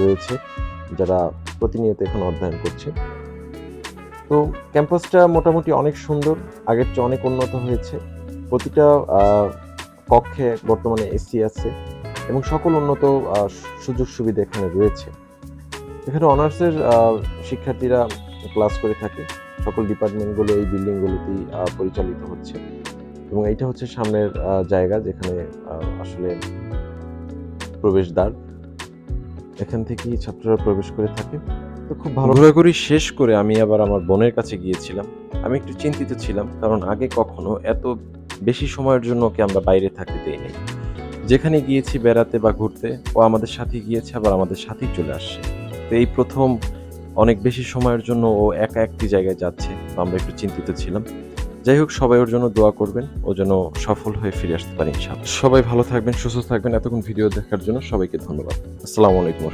রয়েছে যারা প্রতিনিয়ত এখানে অধ্যয়ন করছে। তো ক্যাম্পাসটা মোটামুটি অনেক সুন্দর, আগের চেয়ে অনেক উন্নত হয়েছে। প্রতিটা কক্ষে বর্তমানে এসি আছে এবং সকল উন্নত সুযোগ সুবিধা এখানে রয়েছে। এখানে অনার্সের শিক্ষার্থীরা ক্লাস করে থাকে। সকল ডিপার্টমেন্টগুলো এই বিল্ডিংগুলোতেই পরিচালিত হচ্ছে এবং এইটা হচ্ছে সামনের জায়গা যেখানে আসলে প্রবেশদ্বার। এখান থেকেই ছাত্ররা প্রবেশ করে থাকে। তো খুব ভালো ঘোরাঘুরি শেষ করে আমি আবার আমার বোনের কাছে গিয়েছিলাম। আমি একটু চিন্তিত ছিলাম, কারণ আগে কখনো এত বেশি সময়ের জন্য ওকে আমরা বাইরে থাকতে দেই নাই। যেখানে গিয়েছি বেড়াতে বা ঘুরতে, ও আমাদের সাথেই গিয়েছে, আবার আমাদের সাথেই চলে আসছে। তো এই প্রথম অনেক বেশি সময়ের জন্য ও একা একটি জায়গায় যাচ্ছে, তো আমরা একটু চিন্তিত ছিলাম। যাই হোক, সবাই ওর জন্য দোয়া করবেন, ও যেন সফল হয়ে ফিরে আসতে পারে ইনশাআল্লাহ। সবাই ভালো থাকবেন, সুস্থ থাকবেন। এতক্ষণ ভিডিও দেখার জন্য সবাইকে ধন্যবাদ। আসসালামু আলাইকুম।